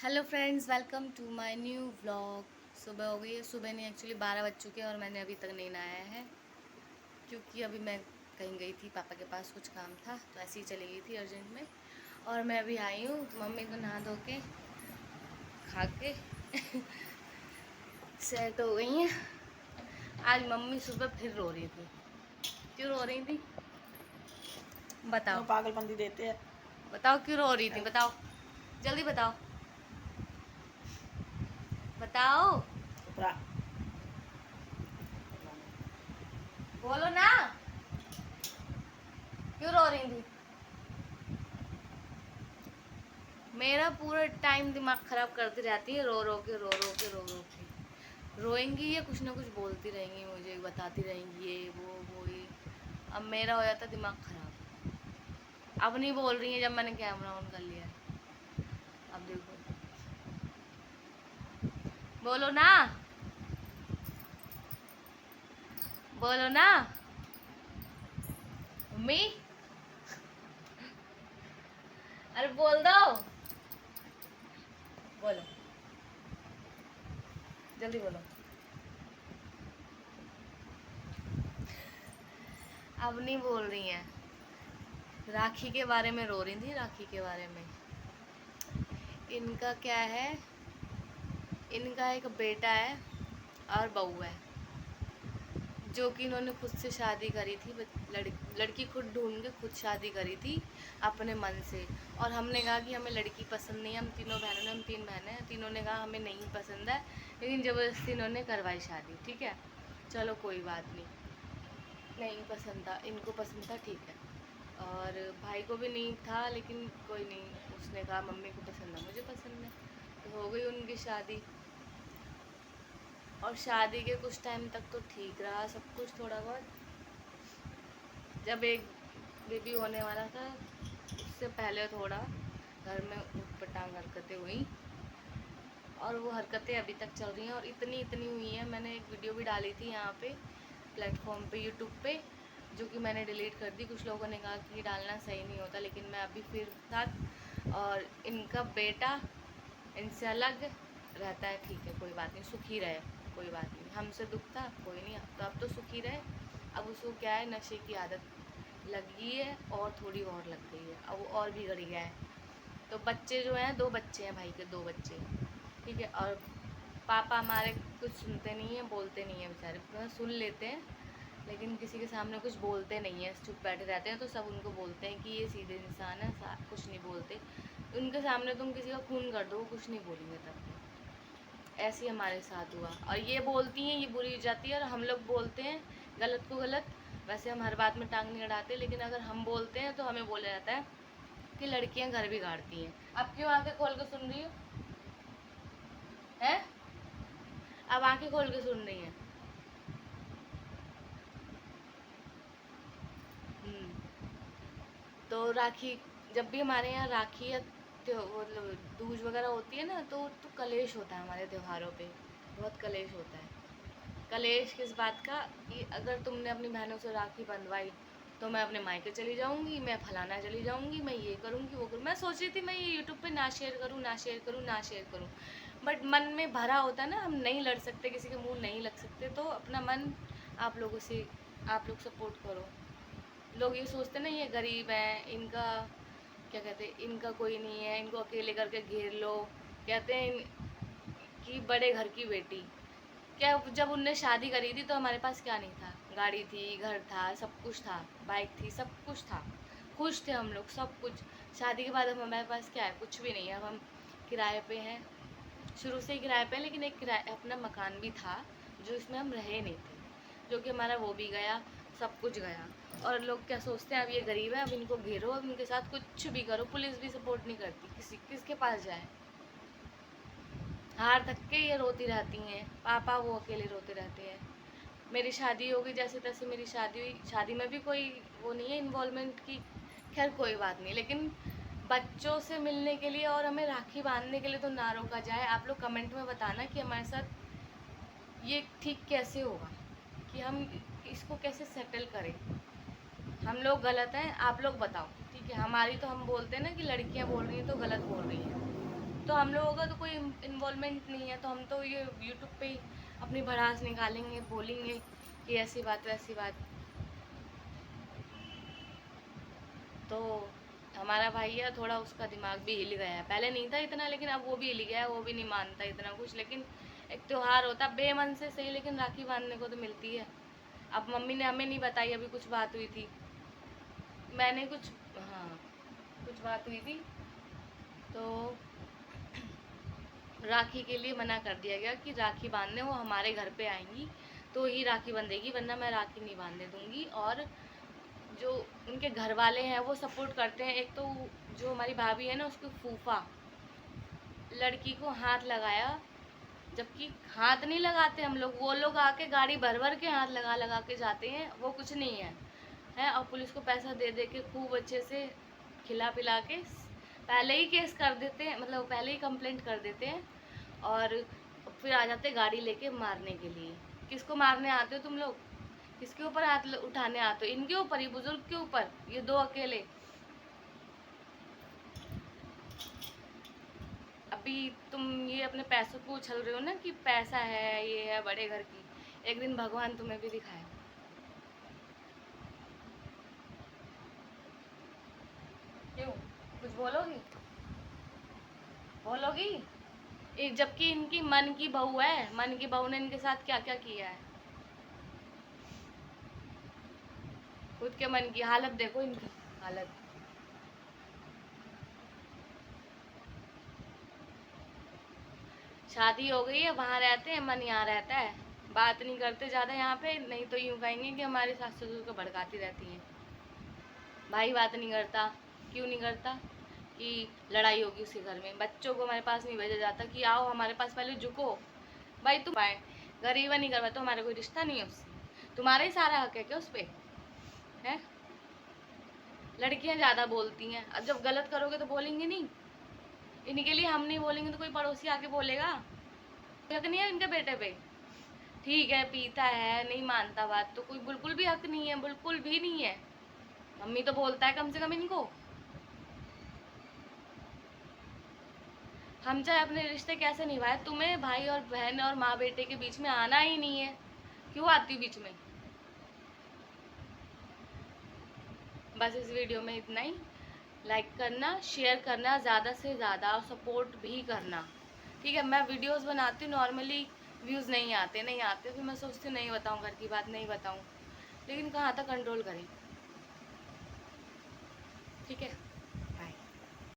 Hello friends, welcome to my new vlog. सुबह हो गई है, सुबह नहीं एक्चुअली 12 बज चुके हैं और मैंने अभी तक नहीं नहाया है क्योंकि अभी मैं कहीं गई थी, पापा के पास कुछ काम था तो ऐसे ही चली गई थी अर्जेंट में। और मैं अभी आई हूँ, मम्मी को नहा धो के खा के सेट हो गई हैं। आज मम्मी सुबह फिर रो रही थी। क्यों रो रही थी बताओ? क्यों पागलपंती देते हैं। बताओ क्यों रो रही थी, बताओ जल्दी बताओ, बताओ, उपरा बोलो ना, क्यों रो रही थी? मेरा पूरा टाइम दिमाग ख़राब करती रहती है, रो रो के रो रो के रो रो के रोएंगी या कुछ ना कुछ बोलती रहेंगी, मुझे बताती रहेंगी ये वो ये। अब मेरा हो जाता दिमाग ख़राब। अब नहीं बोल रही है जब मैंने कैमरा ऑन कर लिया है। अब देखो, बोलो ना, बोलो ना मम्मी, अरे बोल दो, बोलो जल्दी बोलो। अब नहीं बोल रही हैं। राखी के बारे में रो रही थी, राखी के बारे में। इनका क्या है, इनका एक बेटा है और बहू है जो कि इन्होंने खुद से शादी करी थी। लड़की खुद ढूंढ के खुद शादी करी थी अपने मन से। और हमने कहा कि हमें लड़की पसंद नहीं है, हम तीनों बहनों ने, हम 3 बहनें हैं, तीनों ने कहा हमें नहीं पसंद है, लेकिन ज़बरदस्ती इन्होंने करवाई शादी। ठीक है, चलो कोई बात नहीं, नहीं पसंद था, इनको पसंद था, ठीक है। और भाई को भी नहीं था, लेकिन कोई नहीं, उसने कहा मम्मी को पसंद है, मुझे पसंद है, तो हो गई उनकी शादी। और शादी के कुछ टाइम तक तो ठीक रहा सब कुछ, थोड़ा बहुत। जब एक बेबी होने वाला था उससे पहले थोड़ा घर में उटपटांग हरकतें हुई और वो हरकतें अभी तक चल रही हैं। और इतनी इतनी हुई हैं, मैंने एक वीडियो भी डाली थी यहाँ पे प्लेटफॉर्म पे, यूट्यूब पे, जो कि मैंने डिलीट कर दी। कुछ लोगों ने कहा कि डालना सही नहीं होता, लेकिन मैं अभी फिर साथ। और इनका बेटा इनसे अलग रहता है, ठीक है कोई बात नहीं, सुखी रहे, कोई बात नहीं, हमसे दुख था कोई नहीं, अब तो सुखी रहे। अब उसको क्या है, नशे की आदत लगी है और थोड़ी और लग गई है, अब वो और बिगड़ गया है। तो बच्चे जो हैं, 2 बच्चे हैं भाई के, 2 बच्चे, ठीक है। और पापा हमारे कुछ सुनते नहीं हैं, बोलते नहीं हैं बेचारे, मतलब सुन लेते हैं लेकिन किसी के सामने कुछ बोलते नहीं हैं, चुप बैठे रहते हैं। तो सब उनको बोलते हैं कि ये सीधे इंसान है, कुछ नहीं बोलते। उनके सामने तुम किसी का खून कर दो, वो कुछ नहीं बोलेंगे तब। ऐसे ही हमारे साथ हुआ। और ये बोलती हैं, ये बुरी हो जाती है, और हम लोग बोलते हैं गलत को गलत। वैसे हम हर बात में टांग नहीं अड़ाते, लेकिन अगर हम बोलते हैं तो हमें बोला जाता है कि लड़कियां घर बिगाड़ती हैं। अब क्यों आंखें खोल के सुन रही हो, हैं? अब आंखें खोल के सुन रही हैं। तो राखी, जब भी हमारे यहाँ राखी या मतलब दूज वगैरह होती है ना, तो कलेश होता है हमारे त्योहारों पे, बहुत कलेश होता है। कलेश किस बात का, कि अगर तुमने अपनी बहनों से राखी बंधवाई तो मैं अपने मायके चली जाऊंगी, मैं फलाना चली जाऊंगी, मैं ये करूंगी वो करूँ। मैं सोच रही थी मैं ये यूट्यूब पे ना शेयर करूँ, ना शेयर करूँ, ना शेयर करूँ, बट मन में भरा होता है ना, हम नहीं लड़ सकते, किसी के मुंह नहीं लग सकते, तो अपना मन आप लोगों से, आप लोग सपोर्ट करो। लोग ये सोचते ना ये गरीब हैं, इनका क्या कहते हैं, इनका कोई नहीं है, इनको अकेले करके घेर लो। कहते हैं कि बड़े घर की बेटी, क्या जब उनने शादी करी थी तो हमारे पास क्या नहीं था? गाड़ी थी, घर था, सब कुछ था, बाइक थी, सब कुछ था, खुश थे हम लोग, सब कुछ। शादी के बाद अब हमारे पास क्या है? कुछ भी नहीं है। अब हम किराए पे हैं, शुरू से ही किराए पे हैं, लेकिन एक किराए अपना मकान भी था जो इसमें हम रहे नहीं थे, जो कि हमारा वो भी गया, सब कुछ गया। और लोग क्या सोचते हैं, अब ये गरीब है, अब इनको घेरो, अब इनके साथ कुछ भी करो, पुलिस भी सपोर्ट नहीं करती, किसके पास जाए? हार थक के ये रोती रहती हैं, पापा वो अकेले रोते रहते हैं। मेरी शादी होगी जैसे तैसे, मेरी शादी हुई, शादी में भी कोई वो नहीं है इन्वॉल्वमेंट की, खैर कोई बात नहीं। लेकिन बच्चों से मिलने के लिए और हमें राखी बांधने के लिए तो ना रोका जाए। आप लोग कमेंट में बताना कि हमारे साथ ये ठीक कैसे होगा, कि हम इसको कैसे सेटल करें। हम लोग गलत हैं, आप लोग बताओ, ठीक है? हमारी तो हम बोलते हैं ना कि लड़कियां बोल रही हैं तो गलत बोल रही हैं, तो हम लोगों का तो कोई इन्वॉल्वमेंट नहीं है, तो हम तो ये यूट्यूब पे ही अपनी भड़ास निकालेंगे, बोलेंगे कि ऐसी बात वैसी बात। तो हमारा भैया थोड़ा, उसका दिमाग भी हिल गया है, पहले नहीं था इतना लेकिन अब वो भी हिल गया है, वो भी नहीं मानता इतना कुछ। लेकिन एक त्योहार होता है बेमन से सही, लेकिन राखी बांधने को तो मिलती है। अब मम्मी ने हमें नहीं बताई, अभी कुछ बात हुई थी, मैंने कुछ, हाँ कुछ बात हुई थी, तो राखी के लिए मना कर दिया गया कि राखी बांधने वो हमारे घर पे आएंगी तो ही राखी बंधेगी, वरना मैं राखी नहीं बांधने दूंगी। और जो उनके घर वाले हैं वो सपोर्ट करते हैं। एक तो जो हमारी भाभी है ना, उसकी फूफा लड़की को हाथ लगाया, जबकि हाथ नहीं लगाते हम लोग, वो लोग आके गाड़ी भर भर के हाथ लगा लगा के जाते हैं, वो कुछ नहीं है, है। और पुलिस को पैसा दे दे के खूब अच्छे से खिला पिला के पहले ही केस कर देते हैं, मतलब पहले ही कंप्लेंट कर देते हैं, और फिर आ जाते गाड़ी लेके मारने के लिए। किसको मारने आते हो तुम लोग? किसके ऊपर हाथ उठाने आते हो? इनके ऊपर ही, बुजुर्ग के ऊपर, ये दो अकेले। अभी तुम ये अपने पैसों को उछल रहे हो ना कि पैसा है, ये है बड़े घर की, एक दिन भगवान तुम्हें भी दिखाए। क्यों, कुछ बोलोगी? बोलोगी? जबकि इनकी मन की बहू है, मन की बहू ने इनके साथ क्या क्या किया है। खुद के मन की हालत देखो, इनकी हालत। शादी हो गई है, वहाँ रहते हैं, मन यहाँ रहता है, बात नहीं करते ज़्यादा यहाँ पे, नहीं तो यूँ कहेंगे कि हमारे सास ससुर को भड़काती रहती हैं। भाई बात नहीं करता, क्यों नहीं करता? कि लड़ाई होगी उसके घर में। बच्चों को हमारे पास नहीं भेजा जाता कि आओ हमारे पास पहले झुको, भाई तुम आए, गरीबा नहीं करवा तो हमारा कोई रिश्ता नहीं है उससे, तुम्हारा ही सारा हक है क्या उस पर? है। लड़कियां ज़्यादा बोलती हैं, अब जब गलत करोगे तो बोलेंगे नहीं? इनके लिए हम नहीं बोलेंगे तो कोई पड़ोसी आके बोलेगा? हक नहीं है इनके बेटे पे? ठीक है पीता है, नहीं मानता बात, तो कोई बिल्कुल भी हक नहीं है, बिल्कुल भी नहीं है। मम्मी तो बोलता है कम से कम इनको। हम चाहे अपने रिश्ते कैसे निभाए, तुम्हें भाई और बहन और माँ बेटे के बीच में आना ही नहीं है, क्यों आती बीच में? बस इस वीडियो में इतना ही। लाइक करना, शेयर करना ज़्यादा से ज़्यादा, और सपोर्ट भी करना, ठीक है? मैं वीडियोस बनाती हूँ, नॉर्मली व्यूज़ नहीं आते, नहीं आते, फिर मैं सोचती हूँ नहीं बताऊँ, घर की बात नहीं बताऊँ, लेकिन कहाँ तक कंट्रोल करें, ठीक है?